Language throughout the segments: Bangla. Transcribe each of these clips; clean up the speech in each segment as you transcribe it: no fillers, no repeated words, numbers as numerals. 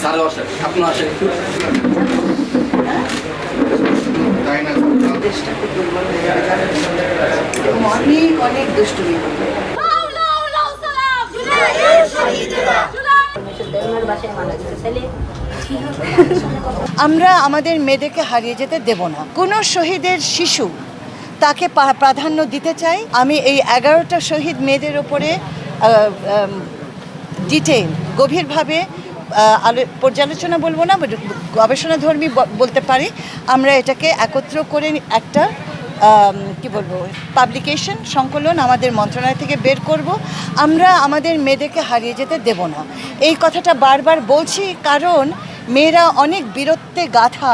স্যারও আসেন, আপনিও আসেন একটু। দেশটা খুব দুর্বল হয়ে যাবে এবং অনেক অনেক দুষ্টুমি হবে। আমরা আমাদের মেয়েদেরকে হারিয়ে যেতে দেব না। কোনো শহীদের শিশু তাকে প্রাধান্য দিতে চাই। আমি এই 11টা শহীদ মেয়েদের ওপরে ডিটেইল গভীরভাবে পর্যালোচনা বলবো না, গবেষণাধর্মী বলতে পারি। আমরা এটাকে একত্র করে একটা কি বলবো পাবলিকেশন সংকলন আমাদের মন্ত্রণালয় থেকে বের করব। আমরা আমাদের মেয়েদেরকে হারিয়ে যেতে দেব না। এই কথাটা বারবার বলছি কারণ মেয়েরা অনেক বীরত্বে গাথা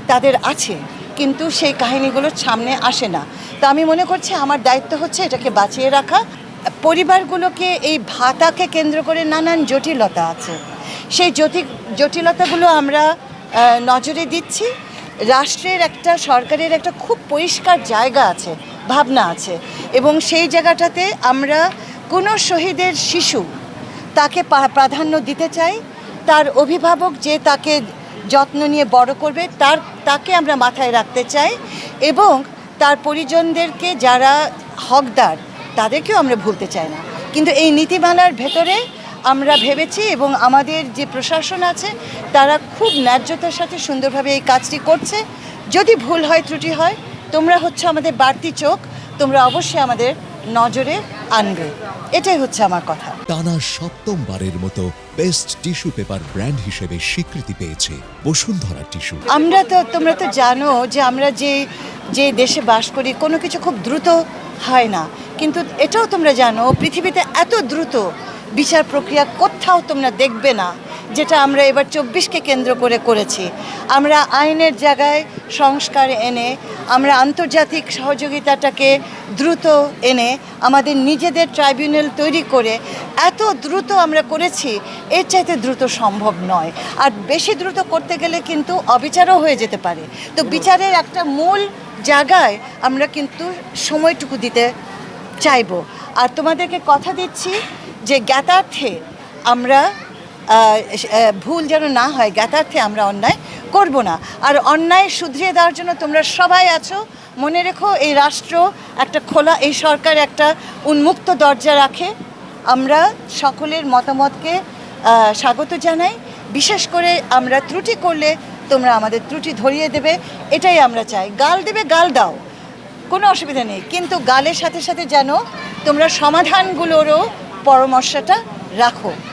তাদের আছে, কিন্তু সেই কাহিনীগুলোর সামনে আসে না। তো আমি মনে করছি আমার দায়িত্ব হচ্ছে এটাকে বাঁচিয়ে রাখা। পরিবারগুলোকে এই ভাতাকে কেন্দ্র করে নানান জটিলতা আছে, সেই জটিলতাগুলো আমরা নজরে দিচ্ছি। রাষ্ট্রের একটা সরকারের একটা খুব পরিষ্কার জায়গা আছে, ভাবনা আছে, এবং সেই জায়গাটাতে আমরা কোনো শহীদের শিশু তাকে প্রাধান্য দিতে চাই। তার অভিভাবক যে তাকে যত্ন নিয়ে বড় করবে তাকে আমরা মাথায় রাখতে চাই, এবং তার পরিজনদেরকে যারা হকদার তাদেরকেও আমরা ভুলতে চাই না। কিন্তু এই নীতিমালার ভেতরে আমরা ভেবেছি এবং আমাদের যে প্রশাসন আছে তারা খুব ন্যায্যতার সাথে সুন্দরভাবে এই কাজটি করছে। যদি ভুল হয়, ত্রুটি হয়, তোমরা হচ্ছে আমাদের বাড়তি চোখ, তোমরা অবশ্যই আমাদের নজরে আনবে। এটাই হচ্ছে আমার কথা। টানা সপ্তমবারের মতো বেস্ট টিস্যু পেপার ব্র্যান্ড হিসেবে স্বীকৃতি পেয়েছে বসুন্ধরা টিস্যু। তোমরা তো জানো যে আমরা যে দেশে বাস করি কোনো কিছু খুব দ্রুত হয় না, কিন্তু এটাও তোমরা জানো পৃথিবীতে এত দ্রুত বিচার প্রক্রিয়া কোথাও তোমরা দেখবে না যেটা আমরা এবার 24কে কেন্দ্র করে করেছি। আমরা আইনের জায়গায় সংস্কার এনে, আমরা আন্তর্জাতিক সহযোগিতাটাকে দ্রুত এনে, আমাদের নিজেদের ট্রাইব্যুনাল তৈরি করে এত দ্রুত আমরা করেছি, এর চাইতে দ্রুত সম্ভব নয়। আর বেশি দ্রুত করতে গেলে কিন্তু অবিচারও হয়ে যেতে পারে। তো বিচারের একটা মূল জায়গায় আমরা কিন্তু সময়টুকু দিতে চাইব। আর তোমাদেরকে কথা দিচ্ছি যে জ্ঞাতার্থে আমরা ভুল যেন না হয়, জ্ঞাতার্থে আমরা অন্যায় করব না। আর অন্যায় শুধরিয়ে দেওয়ার জন্য তোমরা সবাই আছো। মনে রেখো এই রাষ্ট্র একটা খোলা, এই সরকার একটা উন্মুক্ত দরজা রাখে। আমরা সকলের মতামতকে স্বাগত জানাই। বিশেষ করে আমরা ত্রুটি করলে তোমরা আমাদের ত্রুটি ধরিয়ে দেবে, এটাই আমরা চাই। গাল দেবে, গাল দাও, কোনো অসুবিধা নেই, কিন্তু গালের সাথে সাথে যেন তোমরা সমাধানগুলোরও পরামর্শটা রাখো।